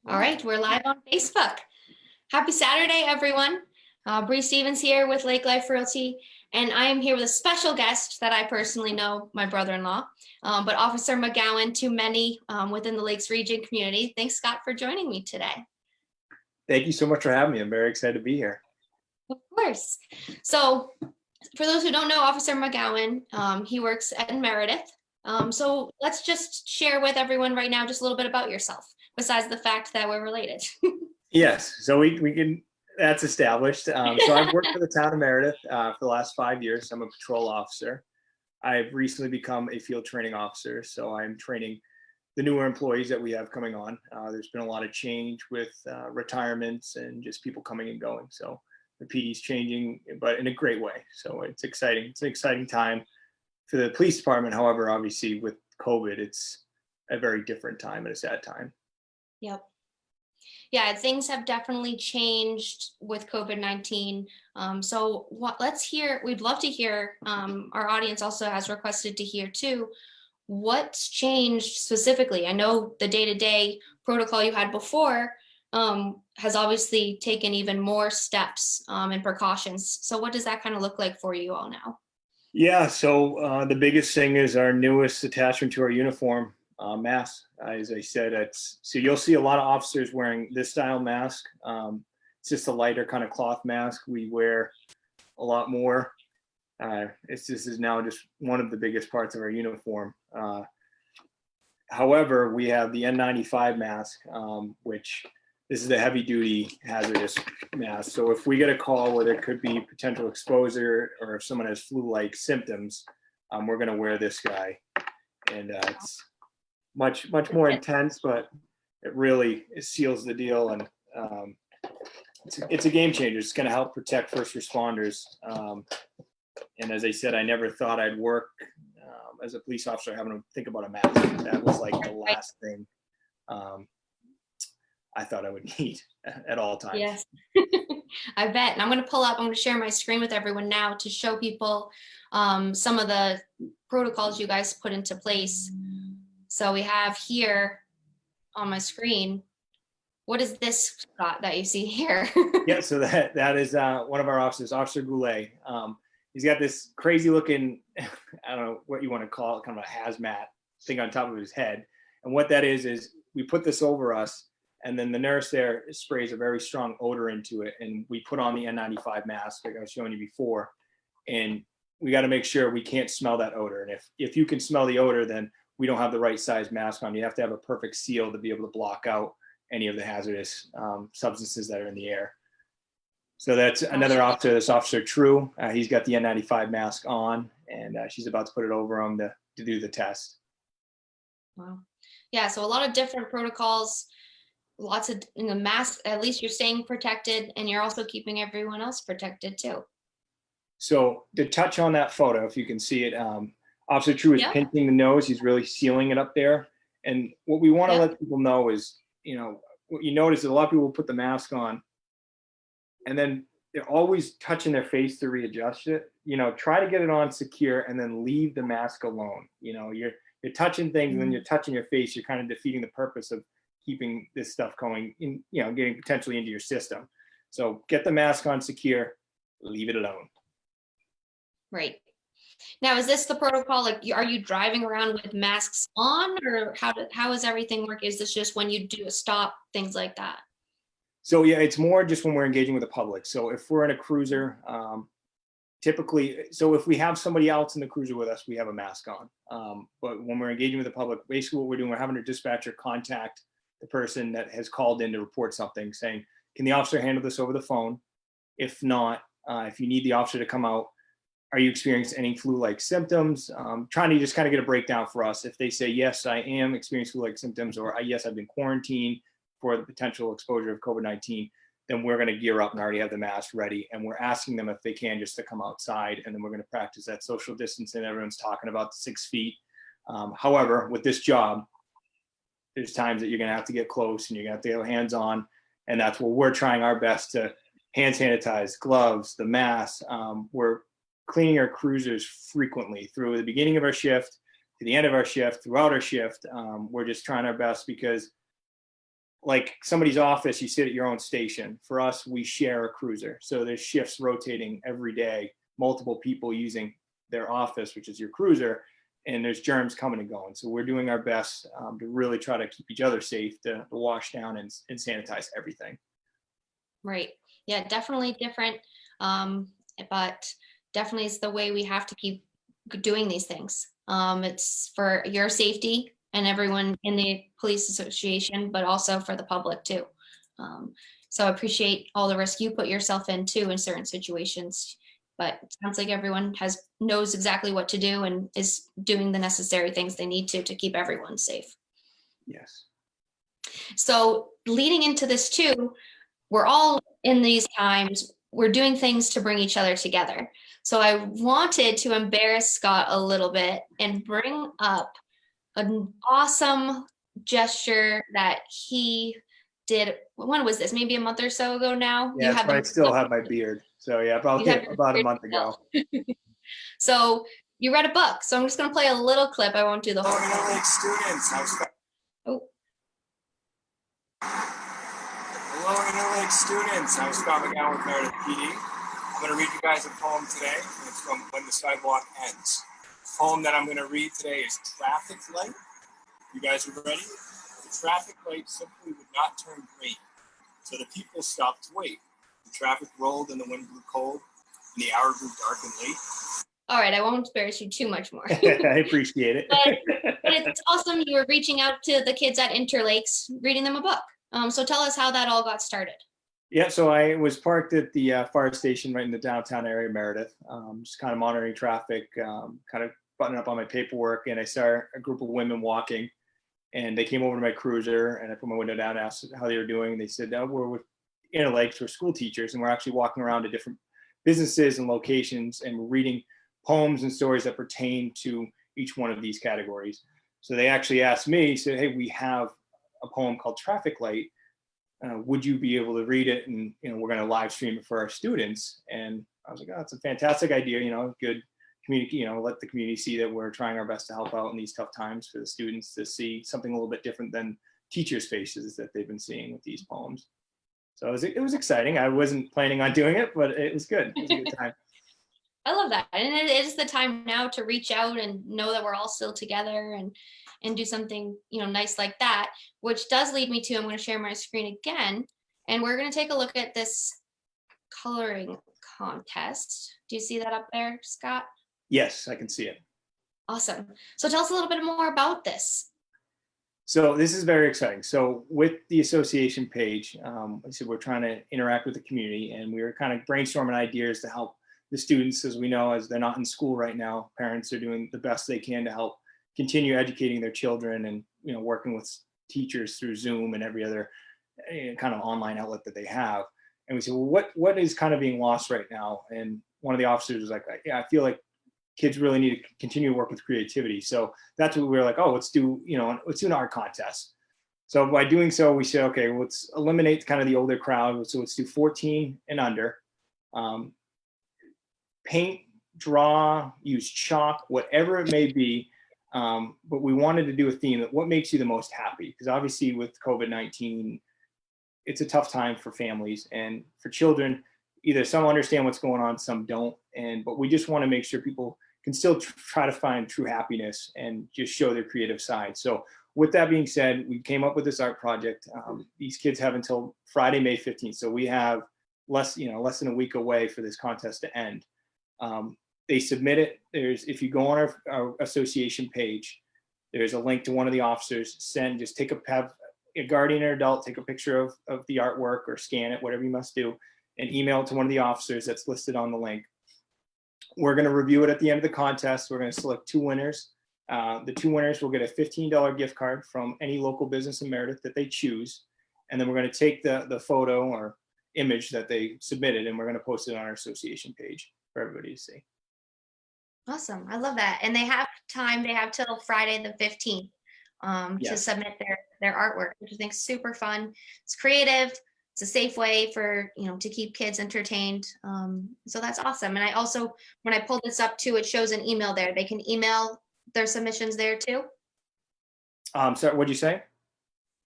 All right, we're live on Facebook. Happy Saturday, everyone. Bree Stevens here with Lake Life Realty, and I am here with a special guest that I personally know, my brother-in-law, but Officer McGowan to many within the Lakes region community. Thanks, Scott, for joining me today. Thank you so much for having me. I'm very excited to be here. Of course. So for those who don't know Officer McGowan, he works at Meredith. So let's just share with everyone right now just a little bit about yourself, besides the fact that we're related. Yes, so we can, that's established. So I've worked for the town of Meredith for the last 5 years. I'm a patrol officer. I've recently become a field training officer, so I'm training the newer employees that we have coming on. There's been a lot of change with retirements and just people coming and going. So the PD's changing, but in a great way. So it's exciting. It's an exciting time for the police department. However, obviously with COVID, it's a very different time and a sad time. Yep. Yeah, things have definitely changed with COVID-19. So we'd love to hear, our audience also has requested to hear too, what's changed specifically? I know the day-to-day protocol you had before has obviously taken even more steps and precautions. So what does that kind of look like for you all now? Yeah, so the biggest thing is our newest attachment to our uniform, mask. As I said, so you'll see a lot of officers wearing this style mask. It's just a lighter kind of cloth mask. We wear a lot more. This is now just one of the biggest parts of our uniform. However, we have the N95 mask, which this is the heavy duty hazardous mask. So if we get a call where there could be potential exposure or if someone has flu-like symptoms, we're gonna wear this guy. And it's much more intense, but it seals the deal. And it's a game changer. It's gonna help protect first responders. And as I said, I never thought I'd work as a police officer having to think about a mask. That was like the last thing I thought I would need at all times. Yes, I bet. And I'm going to share my screen with everyone now to show people some of the protocols you guys put into place. So we have here on my screen, what is this, Scott, that you see here? Yeah, so that is one of our officers, Officer Goulet. He's got this crazy looking, I don't know what you want to call it, kind of a hazmat thing on top of his head. And what that is we put this over us, and then the nurse there sprays a very strong odor into it. And we put on the N95 mask, like I was showing you before. And we got to make sure we can't smell that odor. And if you can smell the odor, then we don't have the right size mask on. You have to have a perfect seal to be able to block out any of the hazardous substances that are in the air. So that's another officer, this Officer True. He's got the N95 mask on, and she's about to put it over him to do the test. Wow. Yeah, so a lot of different protocols, lots of masks. At least you're staying protected, and you're also keeping everyone else protected too. So to touch on that photo, if you can see it, Officer True is pinching the nose. He's really sealing it up there. And what we want to let people know is, what you notice is a lot of people put the mask on, and then they're always touching their face to readjust it. Try to get it on secure and then leave the mask alone. You're touching things and then you're touching your face. You're kind of defeating the purpose of keeping this stuff going in, getting potentially into your system. So get the mask on secure, leave it alone. Right. Now, is this the protocol? Like, are you driving around with masks on, or how is everything work? Is this just when you do a stop, things like that? So yeah, it's more just when we're engaging with the public. So if we're in a cruiser, typically, so if we have somebody else in the cruiser with us, we have a mask on. But when we're engaging with the public, basically what we're doing, we're having a dispatcher contact the person that has called in to report something, saying, can the officer handle this over the phone? If not, if you need the officer to come out, are you experiencing any flu-like symptoms? Trying to just kind of get a breakdown for us. If they say, yes, I am experiencing flu-like symptoms, or yes, I've been quarantined for the potential exposure of COVID-19, then we're going to gear up and already have the mask ready. And we're asking them if they can just to come outside, and then we're going to practice that social distancing. Everyone's talking about the 6 feet. However, with this job, there's times that you're going to have to get close and you're going to have to go hands on. And that's where we're trying our best to hand sanitize, gloves, the masks. We're cleaning our cruisers frequently through the beginning of our shift to the end of our shift, throughout our shift. We're just trying our best because like somebody's office, you sit at your own station. For us, we share a cruiser. So there's shifts rotating every day, multiple people using their office, which is your cruiser, and there's germs coming and going. So we're doing our best to really try to keep each other safe, to wash down and sanitize everything. Right. Yeah, definitely different. But definitely it's the way we have to keep doing these things. It's for your safety and everyone in the police association, but also for the public too. So I appreciate all the risk you put yourself in too in certain situations. But it sounds like everyone knows exactly what to do and is doing the necessary things they need to keep everyone safe. Yes. So leading into this too, we're all in these times, we're doing things to bring each other together. So I wanted to embarrass Scott a little bit and bring up an awesome gesture that he did. When was this? Maybe a month or so ago now? Yeah, that's when I still have my beard. So yeah, about a month ago. So you read a book. So I'm just going to play a little clip. I won't do the whole Hello, Interlake students. Oh, Hello, Interlake students. I'm Scott McGowan with Meredith PD. I'm going to read you guys a poem today, and it's from When the Sidewalk Ends. The poem that I'm going to read today is Traffic Light. You guys are ready? The traffic light simply would not turn green, so the people stopped to wait. The traffic rolled and the wind blew cold, and the hour grew dark and late. all right. I won't embarrass you too much more. I appreciate it. but it's awesome. You were reaching out to the kids at Interlakes, reading them a book. So tell us how that all got started. Yeah, so I was parked at the fire station right in the downtown area of Meredith, just kind of monitoring traffic, kind of buttoning up on my paperwork, and I saw a group of women walking, and they came over to my cruiser, and I put my window down and asked how they were doing. They said, oh, we're with Interlakes, we're school teachers, and we're actually walking around to different businesses and locations, and we're reading poems and stories that pertain to each one of these categories. So they actually asked me, said, hey, we have a poem called Traffic Light. Would you be able to read it? And, we're going to live stream it for our students. And I was like, oh, that's a fantastic idea. Good community, let the community see that we're trying our best to help out in these tough times for the students to see something a little bit different than teachers' faces that they've been seeing with these poems. So it was exciting. I wasn't planning on doing it, but it was good. It was a good time. I love that. And it is the time now to reach out and know that we're all still together and do something, nice like that, which does lead me to, I'm going to share my screen again, and we're going to take a look at this coloring contest. Do you see that up there, Scott? Yes, I can see it. Awesome. So tell us a little bit more about this. So this is very exciting. So with the association page, like I said, we're trying to interact with the community, and we were kind of brainstorming ideas to help the students. As we know, as they're not in school right now, parents are doing the best they can to help continue educating their children, and working with teachers through Zoom and every other kind of online outlet that they have. And we said, well, what is kind of being lost right now? And one of the officers was like, yeah, I feel like kids really need to continue to work with creativity. So that's what we were like, oh, let's do an art contest. So by doing so, we said, okay, let's eliminate kind of the older crowd. So let's do 14 and under. Paint, draw, use chalk, whatever it may be. But we wanted to do a theme that what makes you the most happy? Because obviously with COVID-19, it's a tough time for families and for children. Either some understand what's going on, some don't. But we just want to make sure people can still try to find true happiness and just show their creative side. So with that being said, we came up with this art project. These kids have until Friday, May 15th. So we have less than a week away for this contest to end. They submit it. If you go on our association page, there's a link to one of the officers. Just have a guardian or adult take a picture of the artwork or scan it, whatever you must do, and email it to one of the officers that's listed on the link. We're going to review it at the end of the contest. We're going to select 2 winners. The 2 winners will get a $15 gift card from any local business in Meredith that they choose. And then we're going to take the photo or image that they submitted, and we're going to post it on our association page for everybody to see. Awesome. I love that. And they have time. They have till Friday the 15th to submit their artwork, which I think is super fun. It's creative. It's a safe way for, to keep kids entertained. So that's awesome. And I also, when I pulled this up too, it shows an email there. They can email their submissions there too. Sorry, what'd you say?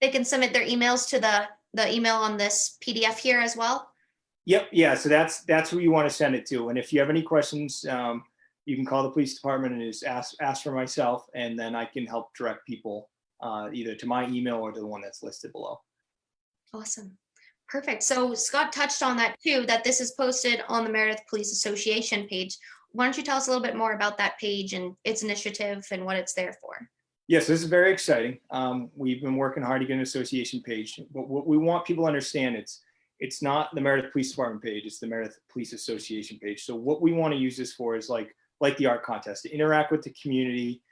They can submit their emails to the email on this PDF here as well? Yep, yeah, so that's who you want to send it to. And if you have any questions, you can call the police department and just ask for myself, and then I can help direct people either to my email or to the one that's listed below. Awesome. Perfect. So Scott touched on that too, that this is posted on the Meredith Police Association page. Why don't you tell us a little bit more about that page and its initiative and what it's there for? Yes, this is very exciting. We've been working hard to get an association page, but what we want people to understand, it's not the Meredith Police Department page, it's the Meredith Police Association page. So what we want to use this for is like the art contest, to interact with the community,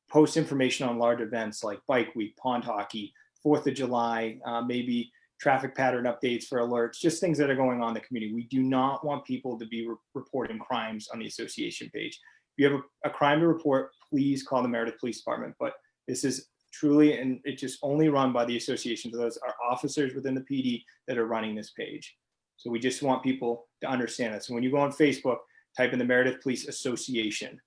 post information on large events like Bike Week, Pond Hockey, 4th of July, maybe traffic pattern updates for alerts, just things that are going on in the community. We do not want people to be reporting crimes on the association page. If you have a crime to report, please call the Meredith Police Department. But this is truly, and it's just only run by the association. So those are officers within the PD that are running this page. So we just want people to understand that. So when you go on Facebook, type in the Meredith Police Association,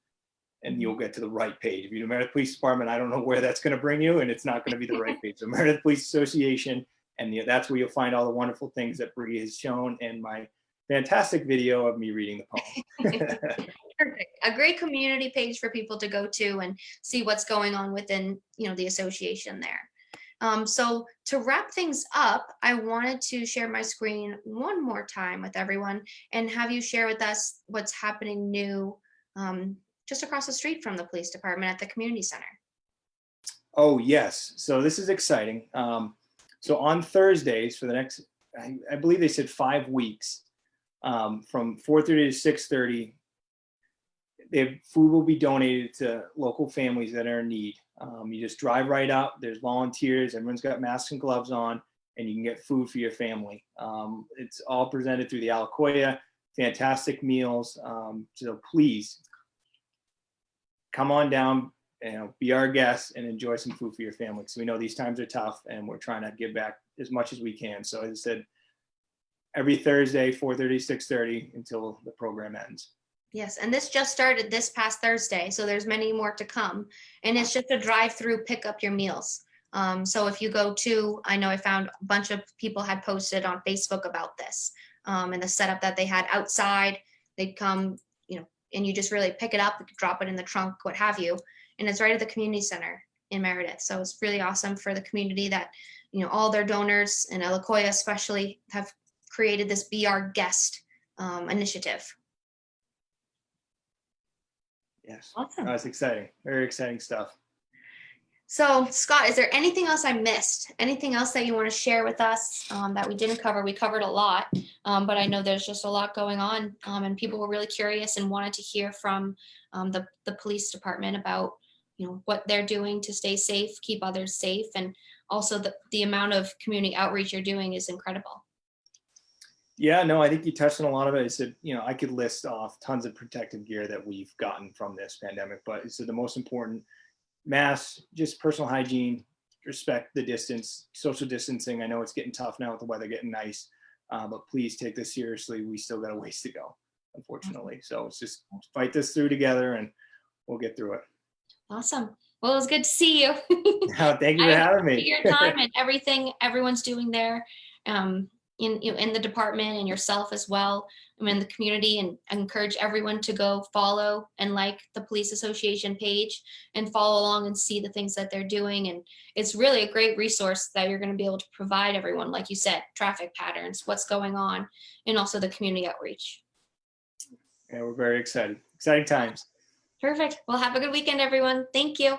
and you'll get to the right page. If you do Meredith Police Department, I don't know where that's going to bring you, and it's not going to be the right page. So Meredith Police Association, and that's where you'll find all the wonderful things that Bree has shown and my fantastic video of me reading the poem. Perfect. A great community page for people to go to and see what's going on within, the association there. So to wrap things up, I wanted to share my screen one more time with everyone and have you share with us what's happening new just across the street from the police department at the community center. Oh, yes. So this is exciting. So on Thursdays for the next, I believe they said 5 weeks, from 4:30 to 6:30, food will be donated to local families that are in need. You just drive right up. There's volunteers. Everyone's got masks and gloves on, and you can get food for your family. It's all presented through the Alakoya. Fantastic meals. So please come on down, be our guests and enjoy some food for your family. So we know these times are tough, and we're trying to give back as much as we can. So as I said, every Thursday, 4:30, 6:30 until the program ends. Yes, and this just started this past Thursday, so there's many more to come. And it's just a drive-through, pick up your meals. So if you go to, I know I found a bunch of people had posted on Facebook about this, and the setup that they had outside. They'd come, and you just really pick it up, drop it in the trunk, what have you. And it's right at the community center in Meredith. So it's really awesome for the community that, all their donors and Alakoya especially have created this Be Our Guest initiative. Yes. Awesome. That's exciting. Very exciting stuff. So Scott, is there anything else I missed? Anything else that you want to share with us that we didn't cover? We covered a lot, but I know there's just a lot going on, and people were really curious and wanted to hear from the police department about, what they're doing to stay safe, keep others safe, and also the amount of community outreach you're doing is incredible. Yeah, no, I think you touched on a lot of it. I said, I could list off tons of protective gear that we've gotten from this pandemic, but it's the most important: masks, just personal hygiene, respect the distance, social distancing. I know it's getting tough now with the weather getting nice, but please take this seriously. We still got a ways to go, unfortunately. So it's just fight this through together, and we'll get through it. Awesome. Well, it was good to see you. Thank you for having me. Your time and everything everyone's doing there. In the department and yourself as well. I'm in the community, and I encourage everyone to go follow and like the police association page and follow along and see the things that they're doing. And it's really a great resource that you're going to be able to provide everyone, like you said, traffic patterns, what's going on, and also the community outreach. Yeah, we're very excited. Exciting times. Perfect. Well, have a good weekend, everyone. Thank you.